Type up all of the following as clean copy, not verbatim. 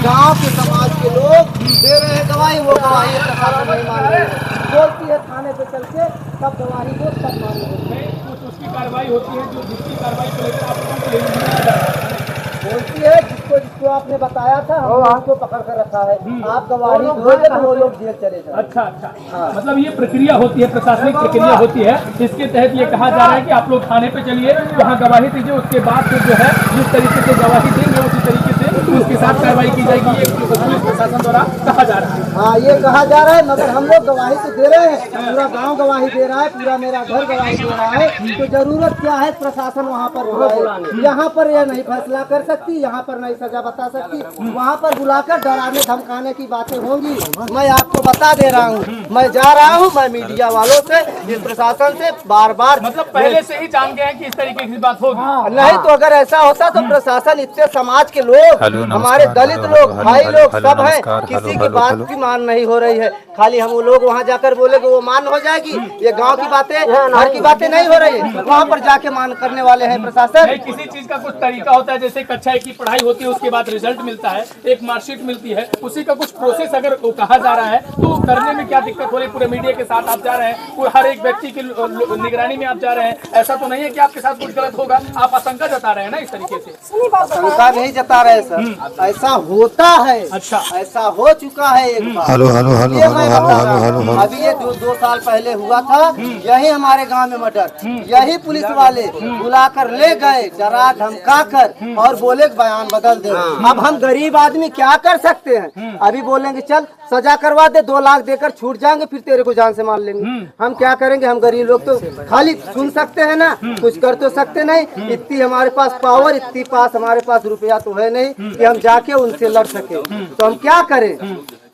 गांव के समाज के लोग दे रहे हैं गवाही, वो गवाही प्रशासन नहीं मान रहे, बोलती है थाने पे चल के तब गवाही दो तब मान लो। उसकी कार्रवाई होती है जो जिसकी कार्रवाई को लेकर आप लोगों को ले बोलती है जिसको जिसको आपने बताया था हमको पकड़ कर रखा है, आप गवाही दोगे तो वो लोग जेल चले जाए। अच्छा अच्छा, मतलब ये प्रक्रिया होती है, प्रशासनिक प्रक्रिया होती है। इसके तहत ये कहा जा रहा है कि आप लोग थाने पे चलिए, वहाँ गवाही दीजिए, उसके बाद फिर जो है जिस तरीके से गवाही देंगे उसी तरीके से उसके साथ कार्रवाई की जाएगी, ये पुलिस प्रशासन द्वारा कहा जा रहा है। हाँ ये कहा जा रहा है, मगर हम लोग गवाही तो दे रहे हैं, पूरा गांव गवाही दे रहा है, पूरा मेरा घर गवाही दे रहा है, तो जरूरत क्या है प्रशासन वहाँ पर बुलाए। यहाँ पर यह नहीं फैसला कर सकती, यहाँ पर नहीं सजा बता सकती, वहाँ पर बुलाकर डराने धमकाने की बातें होंगी। मैं आपको बता दे रहा हूँ, मैं जा रहा हूँ, मैं मीडिया वालों से इस प्रशासन से बार बार मतलब पहले से ही जान गए हैं कि इस तरीके की बात होगी। नहीं तो अगर ऐसा होता तो प्रशासन इतने समाज के लोग, हमारे दलित लोग, भाई लोग सब हैं, किसी की बात की मान नहीं हो रही है। खाली हम वो लोग वहाँ जाकर बोलेंगे वो मान हो जाएगी, ये गांव की बातें घर की बातें नहीं हो रही है, वहाँ पर जाके मान करने वाले हैं प्रशासन। किसी चीज का कुछ तरीका होता है, जैसे कक्षा 1 की पढ़ाई होती है, उसके बाद रिजल्ट मिलता है, एक मार्कशीट मिलती है, उसी का कुछ प्रोसेस अगर वो कहा जा रहा है तो करने में क्या दिक्कत हो रही है? पूरे मीडिया के साथ आप जा रहे हैं, हर एक व्यक्ति की निगरानी में आप जा रहे हैं, ऐसा तो नहीं है कि आपके साथ कुछ गलत होगा? आप आशंका जता रहे हैं ना इस तरीके से? आशंका नहीं जता रहे सर, ऐसा होता है। अच्छा, ऐसा हो चुका है एक बार। Hello hello hello hello hello, अभी ये 2 साल पहले हुआ था, यही हमारे गांव में मर्डर, यही पुलिस वाले बुलाकर ले गए, डरा धमका कर, और बोले बयान बदल दे। अब हम गरीब आदमी क्या कर सकते हैं? अभी बोलेंगे चल सजा करवा दे, 2 लाख देकर छूट जाएंगे, फिर तेरे को जान से मार लेंगे। हम क्या करेंगे? हम गरीब लोग तो खाली सुन सकते हैं ना, कुछ कर तो सकते नहीं। इतनी हमारे पास पावर, इतनी पास हमारे पास रुपया तो है नहीं कि हम जाके उनसे लड़ सके, तो हम क्या करें?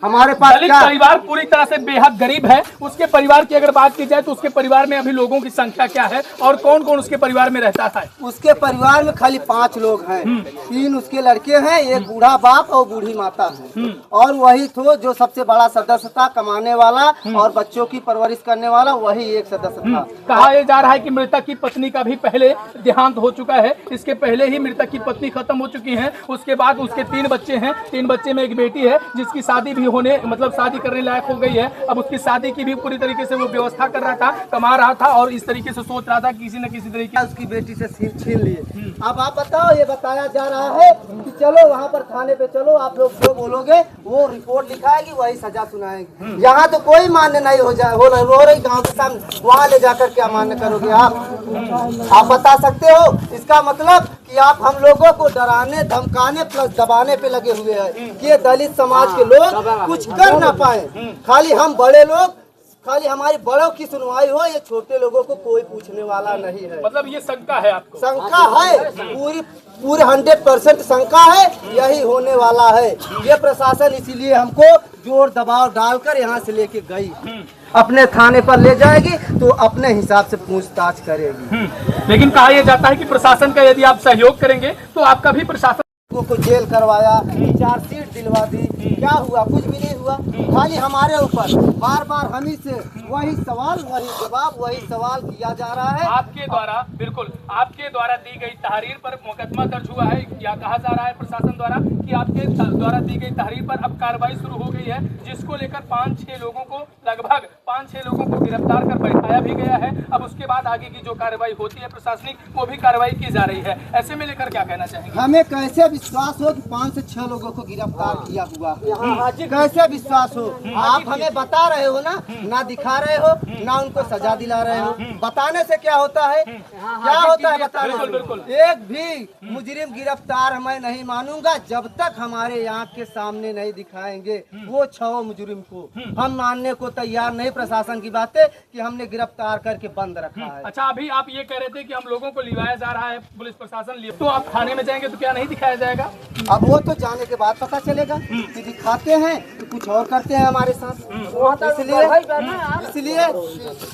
हमारे पास दलित परिवार पूरी तरह से बेहद गरीब है। उसके परिवार की अगर बात की जाए तो उसके परिवार में अभी लोगों की संख्या क्या है और कौन कौन उसके परिवार में रहता है? उसके परिवार में खाली 5 लोग हैं, 3 उसके लड़के हैं, एक बूढ़ा बाप और बूढ़ी माता है, और वही तो जो सबसे बड़ा सदस्य था, कमाने वाला और बच्चों की परवरिश करने वाला, वही एक सदस्य था। कहा यह जा रहा है कि मृतक की पत्नी का भी पहले देहांत हो चुका है, इसके पहले ही मृतक की पत्नी खत्म हो चुकी है। उसके बाद उसके 3 बच्चे हैं, 3 बच्चे में एक बेटी है जिसकी शादी भी होने मतलब शादी करने लायक हो गई है। अब उसकी शादी की भी पूरी तरीके से वो व्यवस्था कर रहा था, कमा रहा था और इस तरीके से सोच रहा था किसी न किसी तरीके उसकी बेटी से छीन लिए। अब आप बताओ, ये बताया जा रहा है कि चलो वहाँ पर थाने पे चलो, आप लोग जो बोलोगे वो रिपोर्ट लिखाएगी, वही सजा सुनाएगी। यहाँ तो कोई मान्य नहीं हो जाए, हो रही गाँव के सामने, वहाँ ले जाकर क्या मान्य करोगे आप बता सकते हो? इसका मतलब कि आप हम लोगों को डराने धमकाने प्लस दबाने पे लगे हुए हैं कि ये दलित समाज के लोग कुछ कर ना पाए। खाली हम बड़े लोग, खाली हमारी बड़ों की सुनवाई हो, ये छोटे लोगों को कोई पूछने वाला नहीं है। मतलब ये शंका है आपको? शंका है, पूरी 100% शंका है, यही होने वाला है। ये प्रशासन इसीलिए हमको जोर दबाव डालकर यहाँ से लेके गई, अपने थाने पर ले जाएगी तो अपने हिसाब से पूछताछ करेगी। लेकिन कहा यह जाता है कि प्रशासन का यदि आप सहयोग करेंगे तो आपका भी प्रशासन को जेल करवाया, चार्जशीट दिलवा दी, क्या हुआ? कुछ भी नहीं हुआ। खाली हमारे ऊपर बार बार हम ही से वही सवाल वही जवाब वही सवाल किया जा रहा है। आपके द्वारा, बिल्कुल आपके द्वारा दी गई तहरीर पर मुकदमा दर्ज हुआ है, या कहा जा रहा है प्रशासन द्वारा कि आपके द्वारा दी गई तहरीर पर अब कार्रवाई शुरू हो गई है, जिसको लेकर 5-6 लोगों को, लगभग 5-6 लोगों को गिरफ्तार कर बैठाया भी गया है। अब उसके बाद आगे की जो कार्रवाई होती है प्रशासनिक, वो भी कार्रवाई की जा रही है। ऐसे में लेकर क्या कहना चाहेंगे? हमें कैसे विश्वास हो कि 5 से 6 लोगों को गिरफ्तार किया हुआ? कैसे विश्वास हो? आप हमें बता रहे हो ना दिखा रहे हो ना उनको सजा दिला रहे हो। बताने से क्या होता है? क्या होता है बताने से? एक भी मुजरिम गिरफ्तार मैं नहीं मानूंगा जब तक हमारे आँख के सामने नहीं दिखाएंगे वो 6 मुजरिम को। हम मानने को तैयार नहीं प्रशासन की बातें कि हमने गिरफ्तार करके बंद रखा है। अच्छा, अभी आप ये कह रहे थे कि हम लोगों को लिवाया जा रहा है पुलिस प्रशासन, तो आप थाने में जाएंगे तो क्या नहीं दिखाया जाएगा? अब वो तो जाने के बाद पता चलेगा कि दिखाते हैं तो कुछ और करते हैं हमारे साथ। इसलिए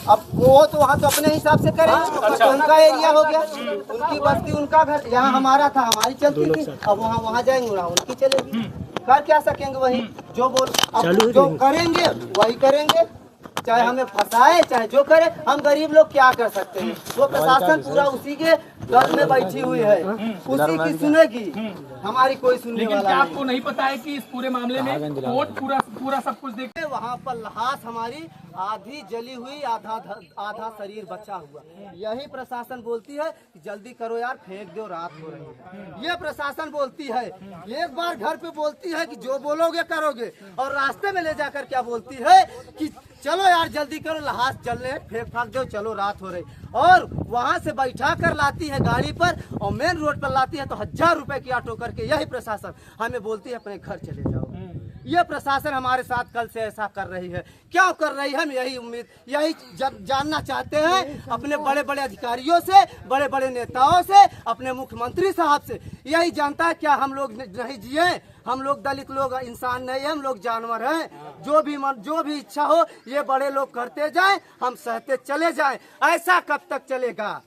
अब वो तो वहाँ तो अपने हिसाब से करेंगे। अच्छा। उनका एरिया हो गया, उनकी बस्ती, उनका घर, यहाँ हमारा था, हमारी चलती थी। अब वहाँ जाएंगे, वहाँ उनकी चलेगी। कर क्या सकेंगे? वही जो जो करेंगे वही करेंगे, चाहे हमें फंसाए चाहे जो करे। हम गरीब लोग क्या कर सकते हैं? वो प्रशासन पूरा उसी के दस में बैठी हुई है, उसी की सुनेगी, हमारी कोई सुनने लेकिन वाला क्या नहीं। आपको नहीं पता है कि इस पूरे मामले में कोर्ट पूरा सब कुछ देख वहाँ पर लाश हमारी आधी जली हुई, आधा शरीर बचा हुआ। यही प्रशासन बोलती है कि जल्दी करो यार, फेंक दो, रात हो रही है। ये प्रशासन बोलती है, एक बार घर पे बोलती है कि जो बोलोगे करोगे, और रास्ते में ले जाकर क्या बोलती है कि चलो यार जल्दी करो, लाश जलने फेंक फाक दो, चलो रात हो रही। और वहाँ से बैठा कर लाती है गाड़ी पर और मेन रोड पर लाती है तो 1000 रुपए की ऑटो करके यही प्रशासन हमें बोलती है अपने घर चले जाओ। ये प्रशासन हमारे साथ कल से ऐसा कर रही है, क्या कर रही है, हम यही उम्मीद यही जानना चाहते हैं अपने बड़े बड़े अधिकारियों से, बड़े बड़े नेताओं से, अपने मुख्यमंत्री साहब से। यही जानता है क्या हम लोग नहीं जिए, हम लोग दलित लोग इंसान नहीं है, हम लोग जानवर हैं। जो भी इच्छा हो ये बड़े लोग करते जाएं, हम सहते चले जाएं। ऐसा कब तक चलेगा?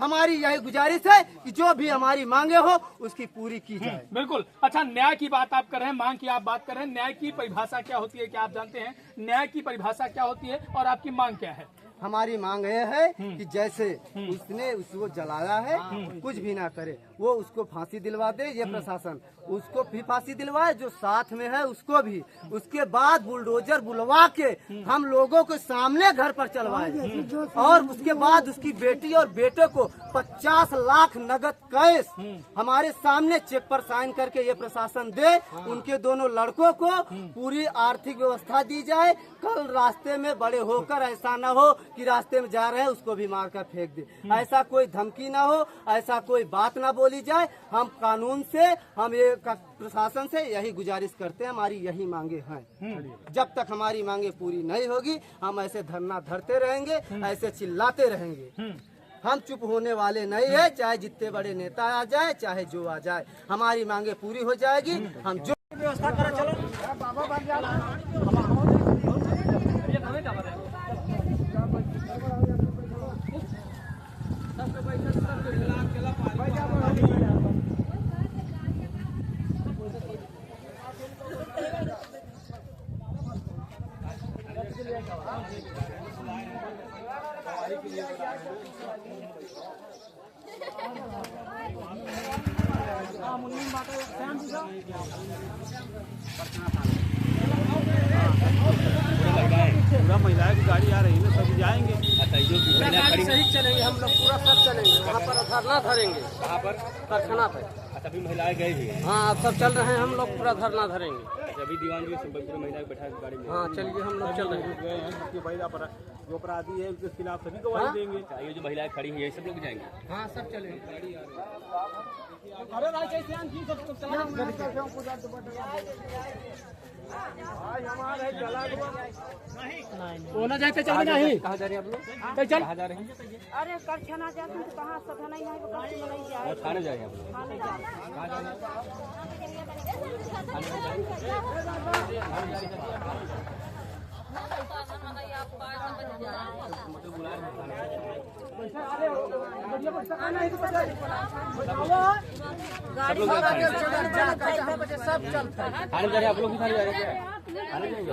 हमारी यही गुजारिश है कि जो भी हमारी मांगे हो उसकी पूरी की जाए। बिल्कुल। अच्छा, न्याय की बात आप कर रहे हैं, मांग की आप बात कर रहे हैं, न्याय की परिभाषा क्या होती है, क्या आप जानते हैं न्याय की परिभाषा क्या होती है और आपकी मांग क्या है? हमारी मांग ये है कि जैसे उसने उसको जलाया है, कुछ भी ना करे, वो उसको फांसी दिलवा दे, ये प्रशासन उसको भी फांसी दिलवाए, जो साथ में है उसको भी। उसके बाद बुलडोजर बुलवा के हम लोगों के सामने घर पर चलवाए, और उसके बाद उसकी बेटी और बेटे को 50 लाख नगद कैश हमारे सामने चेक पर साइन करके ये प्रशासन दे। उनके दोनों लड़कों को पूरी आर्थिक व्यवस्था दी जाए। कल रास्ते में बड़े होकर ऐसा ना हो कि रास्ते में जा रहे हैं उसको भी मारकर फेंक दे, ऐसा कोई धमकी ना हो, ऐसा कोई बात ना बोली जाए। हम कानून से, हम ये प्रशासन से यही गुजारिश करते हैं, हमारी यही मांगे हैं। जब तक हमारी मांगे पूरी नहीं होगी हम ऐसे धरना धरते रहेंगे, ऐसे चिल्लाते रहेंगे। हम चुप होने वाले नहीं है, चाहे जितने बड़े नेता आ जाए, चाहे जो आ जाए, हमारी मांगे पूरी हो जाएगी। हम जो व्यवस्था करें, चलो पूरा महिलाएं की गाड़ी आ रही है ना, सभी जाएंगे। अच्छा, जो गाड़ी सही चलेंगे, हम लोग पूरा सब चलेंगे, वहाँ पर धरना धरेंगे। कहाँ पर? कारखाना पे। अच्छा, अभी महिलाएं गई भी हैं। हाँ, अब सब चल रहे हैं, हम लोग पूरा धरना धरेंगे। अभी दीवान जी पूरे महिलाएं बैठा के गाड़ी में। हाँ चलिए, हम लोग चल रहे हैं। गए हैं जिसके महिला जो अपराधी है उसके खिलाफ सभी गवाही देंगे। अच्छा, ये जो महिलाएं खड़ी हुई है सब लोग जाएंगे? हाँ सब चलेंगे। होना जाते चले नहीं। कहाँ जा रहे हैं आप लोग? चल कहाँ जा रहे हैं? अरे कारखाना जाते हैं तो कहाँ सब नहीं है, नहीं जाए, थाने जा रहे हैं आप लोग? खाने जाए। सब चलता है। थाने जा रहे हैं आप लोग? भी थाने जा रहे हैं क्या? थाने जाएंगे?